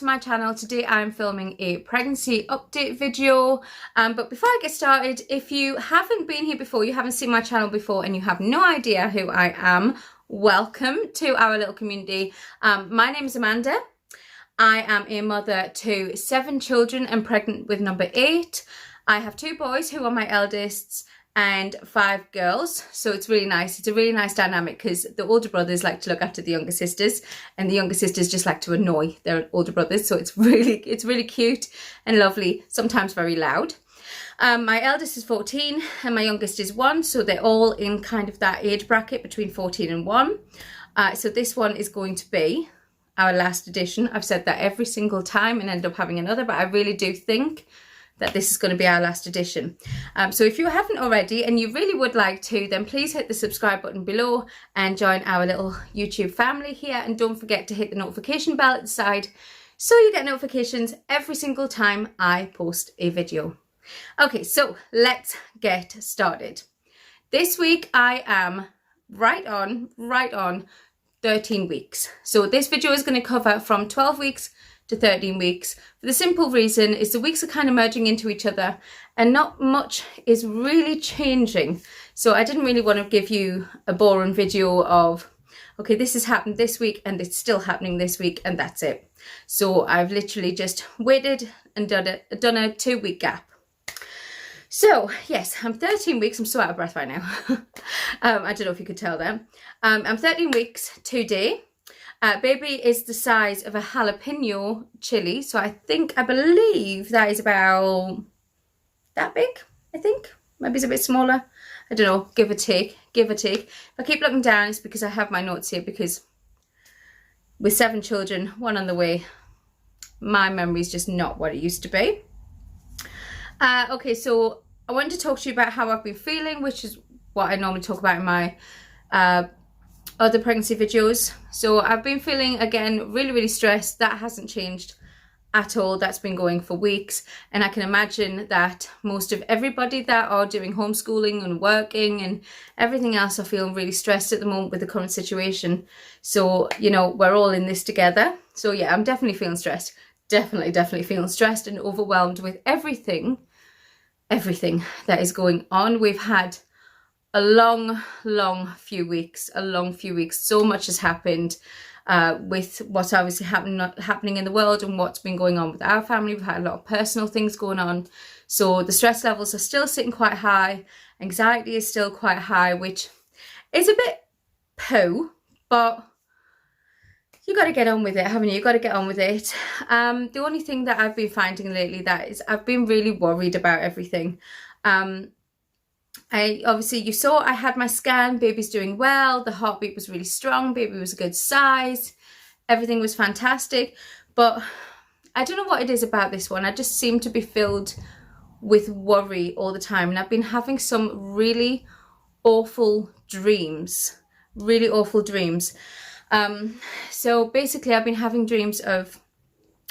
to my channel. Today I'm filming a pregnancy update video, but before I get started, if you haven't been here before, you haven't seen my channel before and you have no idea who I am, welcome to our little community. My name is Amanda. I am a mother to 7 children and pregnant with number 8. I have 2 boys who are my eldest and 5 girls, so it's really nice. It's a really nice dynamic because the older brothers like to look after the younger sisters and the younger sisters just like to annoy their older brothers, so it's really cute and lovely, sometimes very loud. My eldest is 14 and my youngest is 1, so they're all in kind of that age bracket between 14 and 1. So this one is going to be our last edition. I've said that every single time and end up having another, but I really do think that this is going to be our last edition. So if you haven't already and you really would like to, then please hit the subscribe button below and join our little YouTube family here, and don't forget to hit the notification bell at the side so you get notifications every single time I post a video. Okay, so let's get started. This week I am right on 13 weeks. So this video is going to cover from 12 weeks to 13 weeks. For the simple reason is the weeks are kind of merging into each other and not much is really changing. So I didn't really want to give you a boring video of, okay, this has happened this week and it's still happening this week and that's it. So I've literally just waited and done a 2-week gap. So yes, I'm 13 weeks. I'm so out of breath right now. I don't know if you could tell there. I'm 13 weeks today. Baby is the size of a jalapeno chili. So I believe that is about that big, I think. Maybe it's a bit smaller. I don't know, give or take. If I keep looking down, it's because I have my notes here, because with 7 children, 1 on the way, my memory is just not what it used to be. Okay, so I wanted to talk to you about how I've been feeling, which is what I normally talk about in my other pregnancy videos. So I've been feeling, again, really stressed. That hasn't changed at all. That's been going for weeks, and I can imagine that most of everybody that are doing homeschooling and working and everything else are feeling really stressed at the moment with the current situation. So, you know, we're all in this together. So yeah, I'm definitely feeling stressed. Definitely feeling stressed and overwhelmed with everything that is going on. We've had a long few weeks. So much has happened with what's obviously happening in the world and what's been going on with our family. We've had a lot of personal things going on. So the stress levels are still sitting quite high. Anxiety is still quite high, which is a bit poo, but you got to get on with it, haven't you? You got to get on with it. The only thing that I've been finding lately that is I've been really worried about everything. Obviously you saw I had my scan, baby's doing well, the heartbeat was really strong, baby was a good size, everything was fantastic, but I don't know what it is about this one. I just seem to be filled with worry all the time, and I've been having some really awful dreams. So basically I've been having dreams of,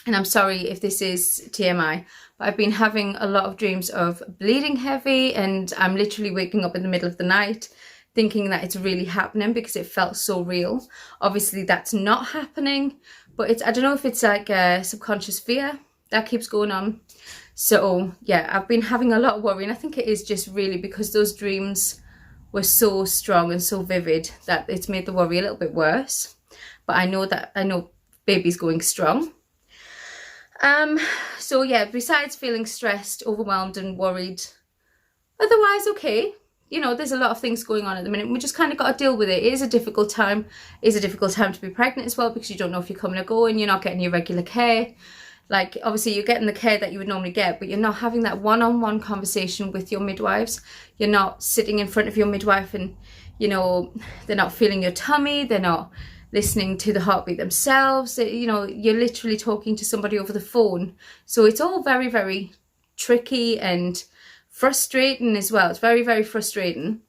and I'm sorry if this is TMI, but I've been having a lot of dreams of bleeding heavy, and I'm literally waking up in the middle of the night thinking that it's really happening because it felt so real. Obviously that's not happening, but I don't know if it's like a subconscious fear that keeps going on. So yeah, I've been having a lot of worry, and I think it is just really because those dreams were so strong and so vivid that it's made the worry a little bit worse. But I know baby's going strong. So yeah, besides feeling stressed, overwhelmed and worried, otherwise okay. You know, there's a lot of things going on at the minute. We just kind of got to deal with it. It is a difficult time. It is a difficult time to be pregnant as well, because you don't know if you're coming or going. You're not getting your regular care. Like, obviously you're getting the care that you would normally get, but you're not having that one-on-one conversation with your midwives. You're not sitting in front of your midwife and, you know, they're not feeling your tummy. They're not listening to the heartbeat themselves. You know, you're literally talking to somebody over the phone. So it's all very tricky and frustrating as well. It's very frustrating.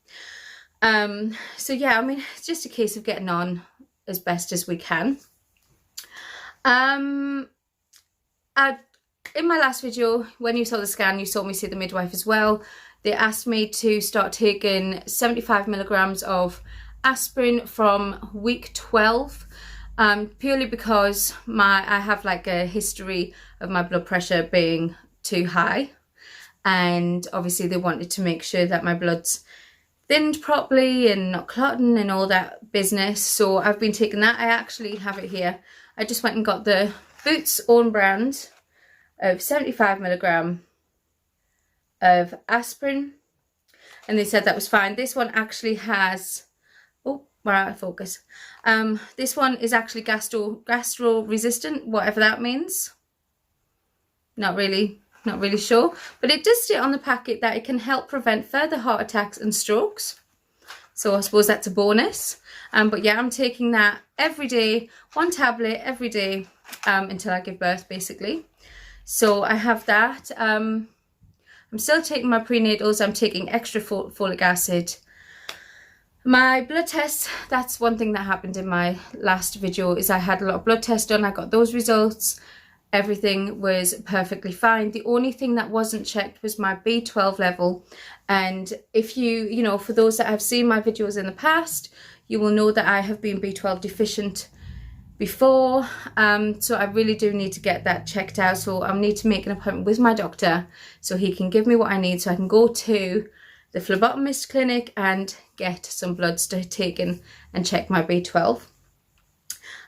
So yeah, I mean, it's just a case of getting on as best as we can. In my last video, when you saw the scan, you saw me see the midwife as well. They asked me to start taking 75 milligrams of aspirin from week 12. purely because I have like a history of my blood pressure being too high, and obviously they wanted to make sure that my blood's thinned properly and not clotting and all that business. So I've been taking that. I actually have it here. I just went and got the Boots own brand of 75 milligram of aspirin, and they said that was fine. This one actually has, oh, we're out of focus. This one is actually gastro resistant, whatever that means. Not really sure, but it does state on the packet that it can help prevent further heart attacks and strokes. So I suppose that's a bonus. But yeah, I'm taking that every day, 1 tablet every day until I give birth, basically. So I have that. I'm still taking my prenatals. I'm taking extra folic acid. My blood tests, that's one thing that happened in my last video, is I had a lot of blood tests done. I got those results. Everything was perfectly fine. The only thing that wasn't checked was my B12 level. And if you know, for those that have seen my videos in the past, you will know that I have been B12 deficient before. So I really do need to get that checked out. So I need to make an appointment with my doctor so he can give me what I need so I can go to the phlebotomist clinic and get some bloods taken and check my B12.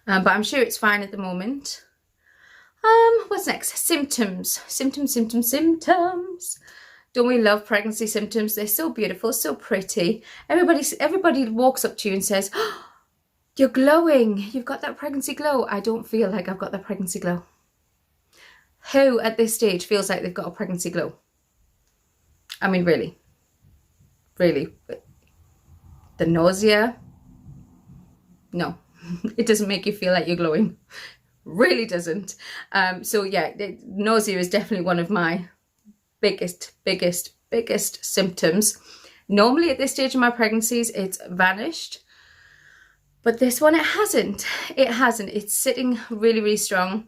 But I'm sure it's fine at the moment. What's next? Symptoms. Don't we love pregnancy symptoms? They're so beautiful, so pretty. Everybody walks up to you and says, oh, you're glowing. You've got that pregnancy glow. I don't feel like I've got that pregnancy glow. Who at this stage feels like they've got a pregnancy glow? I mean, really. The nausea? No, it doesn't make you feel like you're glowing. Really doesn't. So yeah, nausea is definitely one of my biggest symptoms. Normally at this stage of my pregnancies, it's vanished. But this one, it hasn't. It's sitting really strong.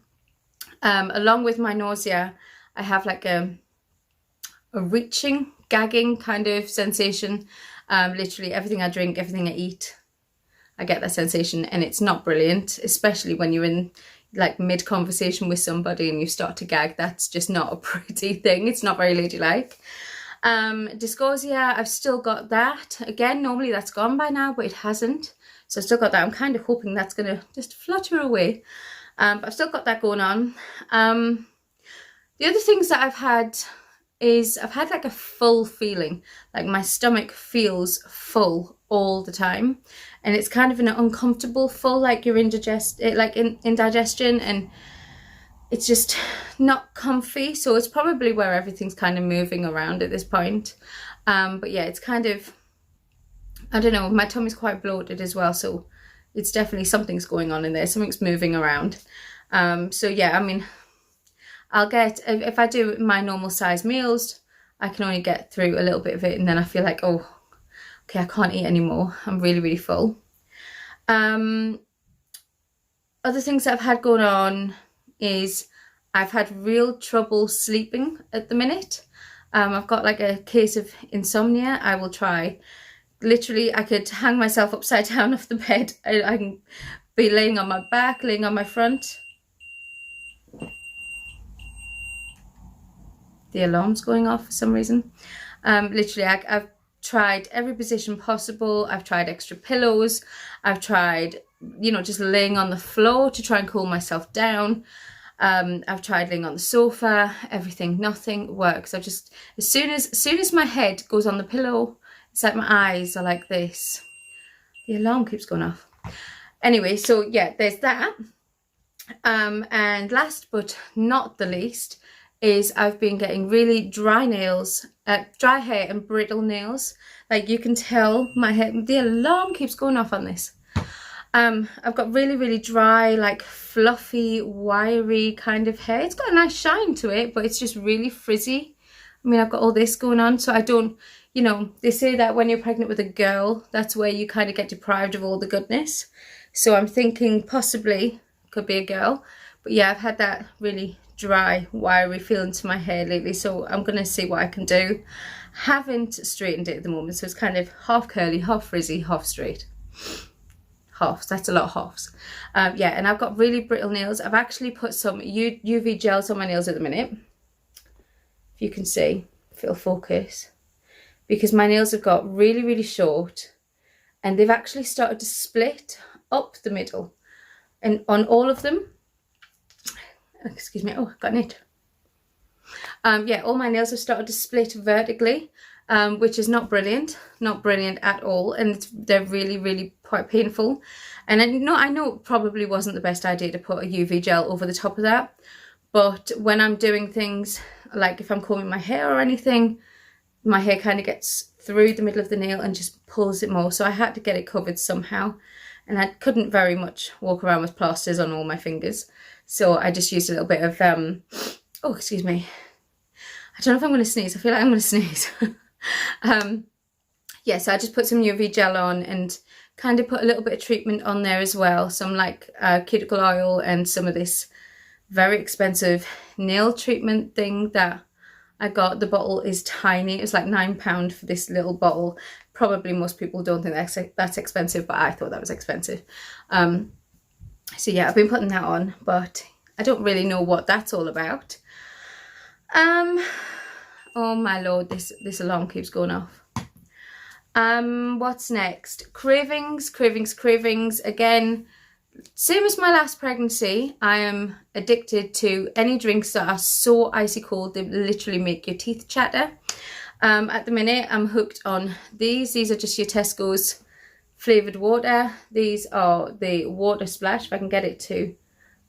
Along with my nausea, I have like a reaching, gagging kind of sensation. Literally everything I drink, everything I eat, I get that sensation, and it's not brilliant, especially when you're in like mid-conversation with somebody and you start to gag. That's just not a pretty thing. It's not very ladylike. Dysgeusia, I've still got that. Again, normally that's gone by now, but it hasn't. So I've still got that. I'm kind of hoping that's going to just flutter away. But I've still got that going on. The other things that I've had is I've had like a full feeling, like my stomach feels full all the time, and it's kind of an uncomfortable full, like you're indigestion, and it's just not comfy. So it's probably where everything's kind of moving around at this point. But yeah, it's kind of, I don't know, my tummy's quite bloated as well, so it's definitely something's going on in there, something's moving around. So yeah, I mean, I'll get, if I do my normal size meals, I can only get through a little bit of it, and then I feel like, oh, okay, I can't eat anymore. I'm really full. Other things that I've had going on is I've had real trouble sleeping at the minute. I've got like a case of insomnia. I will try. Literally, I could hang myself upside down off the bed. I can be laying on my back, laying on my front. The alarm's going off for some reason. Literally, I've tried every position possible. I've tried extra pillows. I've tried, you know, just laying on the floor to try and cool myself down. I've tried laying on the sofa. Everything, nothing works. I've just, as soon as my head goes on the pillow, it's like my eyes are like this. The alarm keeps going off. Anyway, so yeah, there's that. And last but not the least is I've been getting really dry nails, dry hair and brittle nails. Like you can tell my hair, the alarm keeps going off on this. I've got really dry, like fluffy, wiry kind of hair. It's got a nice shine to it, but it's just really frizzy. I mean, I've got all this going on, so I don't, you know, they say that when you're pregnant with a girl, that's where you kind of get deprived of all the goodness. So I'm thinking possibly could be a girl. But yeah, I've had that really dry, wiry feeling to my hair lately, so I'm going to see what I can do. Haven't straightened it at the moment, so it's kind of half curly, half frizzy, half straight. halves. That's a lot of halves. Yeah, and I've got really brittle nails. I've actually put some UV gels on my nails at the minute. If you can see, if it'll focus. Because my nails have got really, really short and they've actually started to split up the middle. And on all of them, excuse me, oh, I've got an itch. Yeah, all my nails have started to split vertically, which is not brilliant at all, and they're really, really quite painful. And I know it probably wasn't the best idea to put a UV gel over the top of that, but when I'm doing things like if I'm combing my hair or anything, my hair kind of gets through the middle of the nail and just pulls it more, so I had to get it covered somehow. And I couldn't very much walk around with plasters on all my fingers, so I just used a little bit of oh, excuse me, I don't know if I'm going to sneeze. I feel like I'm going to sneeze. Yeah, so I just put some UV gel on and kind of put a little bit of treatment on there as well. Some like cuticle oil and some of this very expensive nail treatment thing that I got. The bottle is tiny. It's like £9 for this little bottle. Probably most people don't think that's expensive, but I thought that was expensive. So yeah, I've been putting that on, but I don't really know what that's all about. Oh my lord, this alarm keeps going off. What's next? Cravings. Again, same as my last pregnancy, I am addicted to any drinks that are so icy cold they literally make your teeth chatter. At the minute I'm hooked on these. These are just your Tesco's flavoured water. These are the water splash, if I can get it to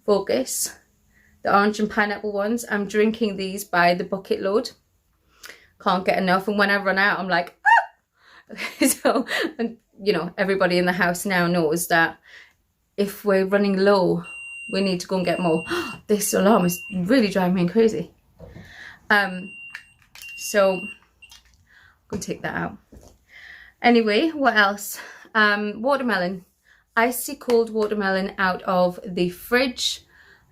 focus. The orange and pineapple ones. I'm drinking these by the bucket load. Can't get enough, and when I run out I'm like, ah! So, and, you know, everybody in the house now knows that if we're running low, we need to go and get more. This alarm is really driving me crazy. So I'm going to take that out. Anyway, what else? Watermelon. Icy cold watermelon out of the fridge.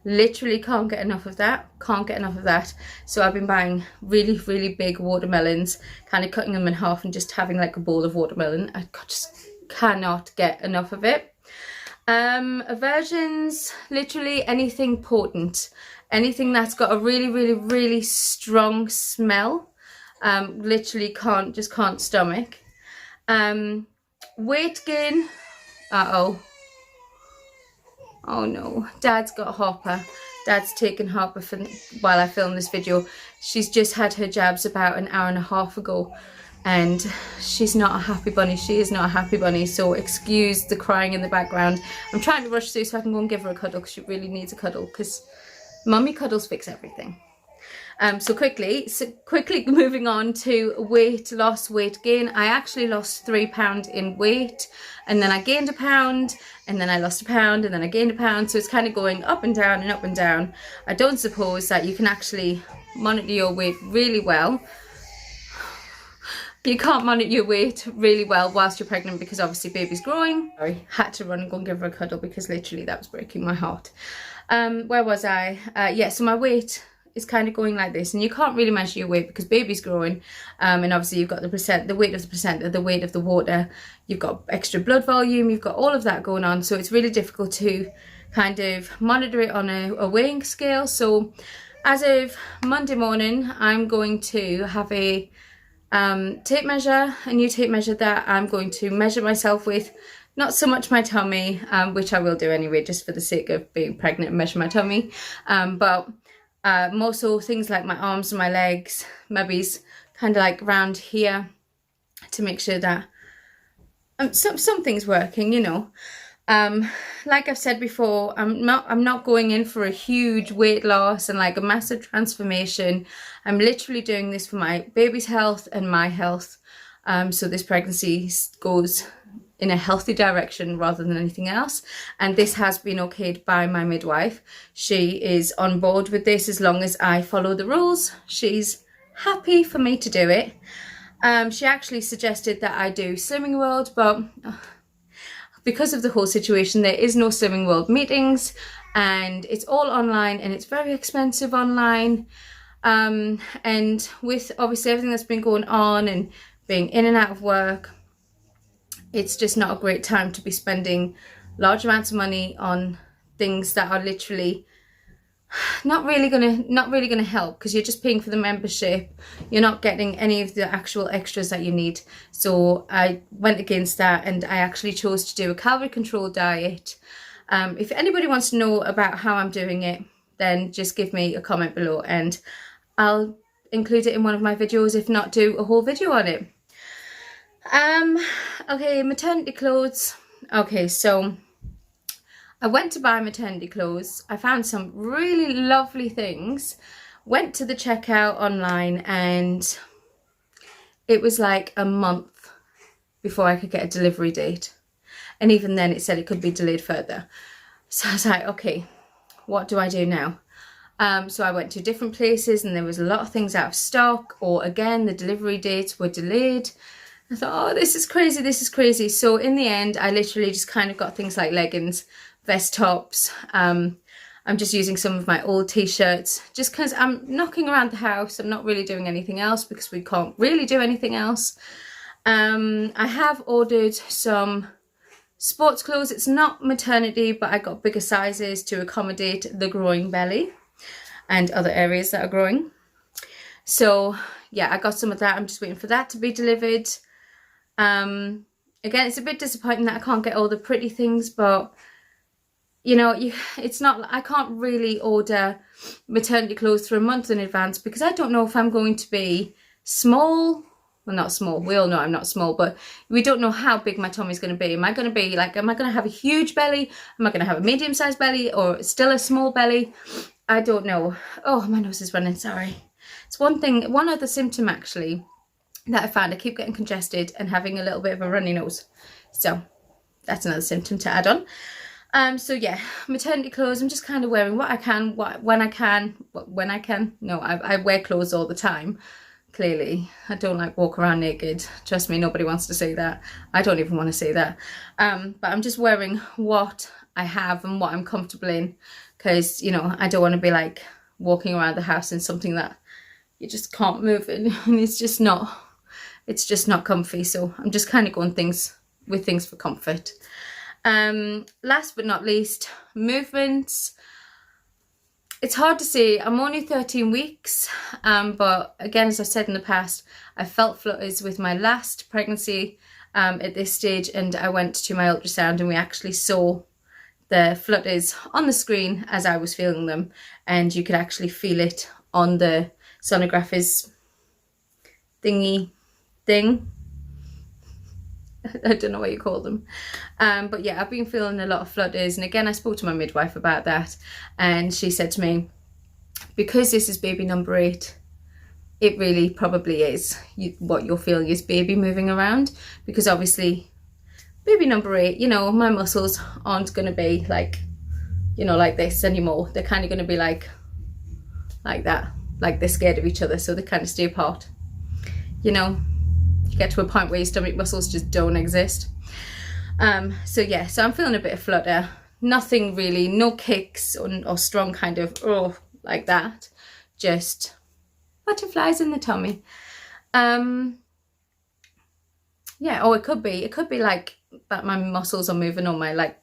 Literally can't get enough of that. So I've been buying really, really big watermelons, kind of cutting them in half and just having like a bowl of watermelon. I just cannot get enough of it. Aversions, literally anything potent, anything that's got a really, really, really strong smell. Literally can't stomach. Weight gain. Oh no, Dad's got Harper. Dad's taken Harper while I film this video. She's just had her jabs about an hour and a half ago, and she's not a happy bunny. She is not a happy bunny, so excuse the crying in the background. I'm trying to rush through so I can go and give her a cuddle, because she really needs a cuddle, because mummy cuddles fix everything. So quickly moving on to weight loss, weight gain. I actually lost £3 in weight, and then I gained £1, and then I lost £1, and then I gained £1. So it's kind of going up and down and up and down. I don't suppose that you can actually monitor your weight really well. You can't monitor your weight really well whilst you're pregnant, because obviously baby's growing. Sorry, had to run and go and give her a cuddle because literally that was breaking my heart. Where was I? Yeah, so my weight is kind of going like this, and you can't really measure your weight because baby's growing, and obviously you've got the weight of the placenta, the weight of the water, you've got extra blood volume, you've got all of that going on, so it's really difficult to kind of monitor it on a weighing scale. So as of Monday morning, I'm going to have a tape measure, a new tape measure that I'm going to measure myself with. Not so much my tummy, which I will do anyway, just for the sake of being pregnant and measure my tummy, but more so things like my arms and my legs, maybe kind of like around here, to make sure that something's working, you know. Like I've said before, I'm not going in for a huge weight loss and like a massive transformation. I'm literally doing this for my baby's health and my health. So this pregnancy goes in a healthy direction rather than anything else, and this has been okayed by my midwife. She is on board with this as long as I follow the rules. She's happy for me to do it. She actually suggested that I do Slimming World, but because of the whole situation, there is no Slimming World meetings, and it's all online, and it's very expensive online. And with obviously everything that's been going on and being in and out of work, it's just not a great time to be spending large amounts of money on things that are literally not really gonna help, because you're just paying for the membership. You're not getting any of the actual extras that you need. So I went against that, and I actually chose to do a calorie control diet. If anybody wants to know about how I'm doing it, then just give me a comment below and I'll include it in one of my videos, if not do a whole video on it. Okay, maternity clothes. Okay, so I went to buy maternity clothes. I found some really lovely things, went to the checkout online, and it was like a month before I could get a delivery date. And even then it said it could be delayed further. So I was like, okay, what do I do now? So I went to different places and there was a lot of things out of stock, or again, the delivery dates were delayed. I thought, oh, this is crazy, this is crazy. So in the end, I literally just kind of got things like leggings, vest tops. I'm just using some of my old t-shirts just because I'm knocking around the house. I'm not really doing anything else because we can't really do anything else. I have ordered some sports clothes. It's not maternity, but I got bigger sizes to accommodate the growing belly and other areas that are growing. So yeah, I got some of that. I'm just waiting for that to be delivered. Again, it's a bit disappointing that I can't get all the pretty things, but you know, it's not, I can't really order maternity clothes for a month in advance because I don't know if I'm going to be small. Well, not small, we all know I'm not small, but we don't know how big my tummy's going to be. Am I going to be like, am I going to have a huge belly? Am I going to have a medium-sized belly, or still a small belly? I don't know. Oh, my nose is running, sorry. It's one other symptom actually that I found. I keep getting congested and having a little bit of a runny nose. So that's another symptom to add on. So yeah, maternity clothes, I'm just kind of wearing what I can, when I can. No, I wear clothes all the time. Clearly, I don't like walk around naked. Trust me, nobody wants to say that. I don't even want to say that. But I'm just wearing what I have and what I'm comfortable in, because, you know, I don't want to be like walking around the house in something that you just can't move in, and it's just not comfy. So I'm just kind of going with things for comfort. Last but not least, movements. It's hard to say. I'm only 13 weeks, but again, as I've said in the past, I felt flutters with my last pregnancy at this stage, and I went to my ultrasound and we actually saw the flutters on the screen as I was feeling them, and you could actually feel it on the sonographer's thingy thing. I don't know what you call them. But yeah, I've been feeling a lot of flutters, and again, I spoke to my midwife about that, and she said to me, because this is baby number 8, it really probably is what you're feeling is baby moving around, because obviously baby number 8, you know, my muscles aren't going to be like, you know, like this anymore. They're kind of going to be like that, like they're scared of each other, so they kind of stay apart, you know. You get to a point where your stomach muscles just don't exist. So yeah, so I'm feeling a bit of flutter. Nothing really, no kicks or strong kind of like that. Just butterflies in the tummy. Yeah, or it could be like that my muscles are moving, or my like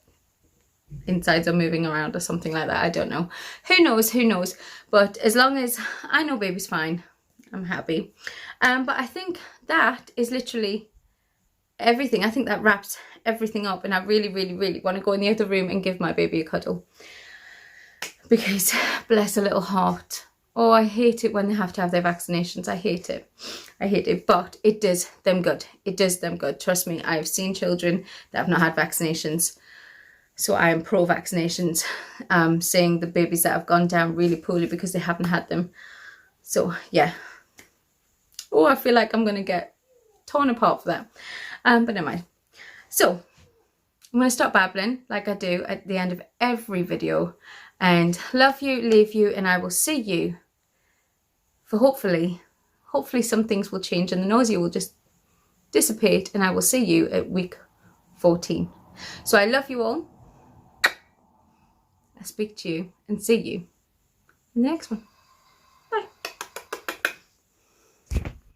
insides are moving around or something like that. I don't know. Who knows? But as long as I know baby's fine, I'm happy. But I think that is literally everything. I think that wraps everything up, and I really want to go in the other room and give my baby a cuddle, because bless her little heart. Oh, I hate it when they have to have their vaccinations. I hate it, but it does them good. It does them good. Trust me, I've seen children that have not had vaccinations, so I am pro vaccinations, seeing the babies that have gone down really poorly because they haven't had them. So yeah. Oh, I feel like I'm going to get torn apart for that. But never mind. So I'm going to stop babbling like I do at the end of every video. And love you, leave you, and I will see you for hopefully some things will change and the nausea will just dissipate, and I will see you at week 14. So I love you all. I speak to you and see you in the next one.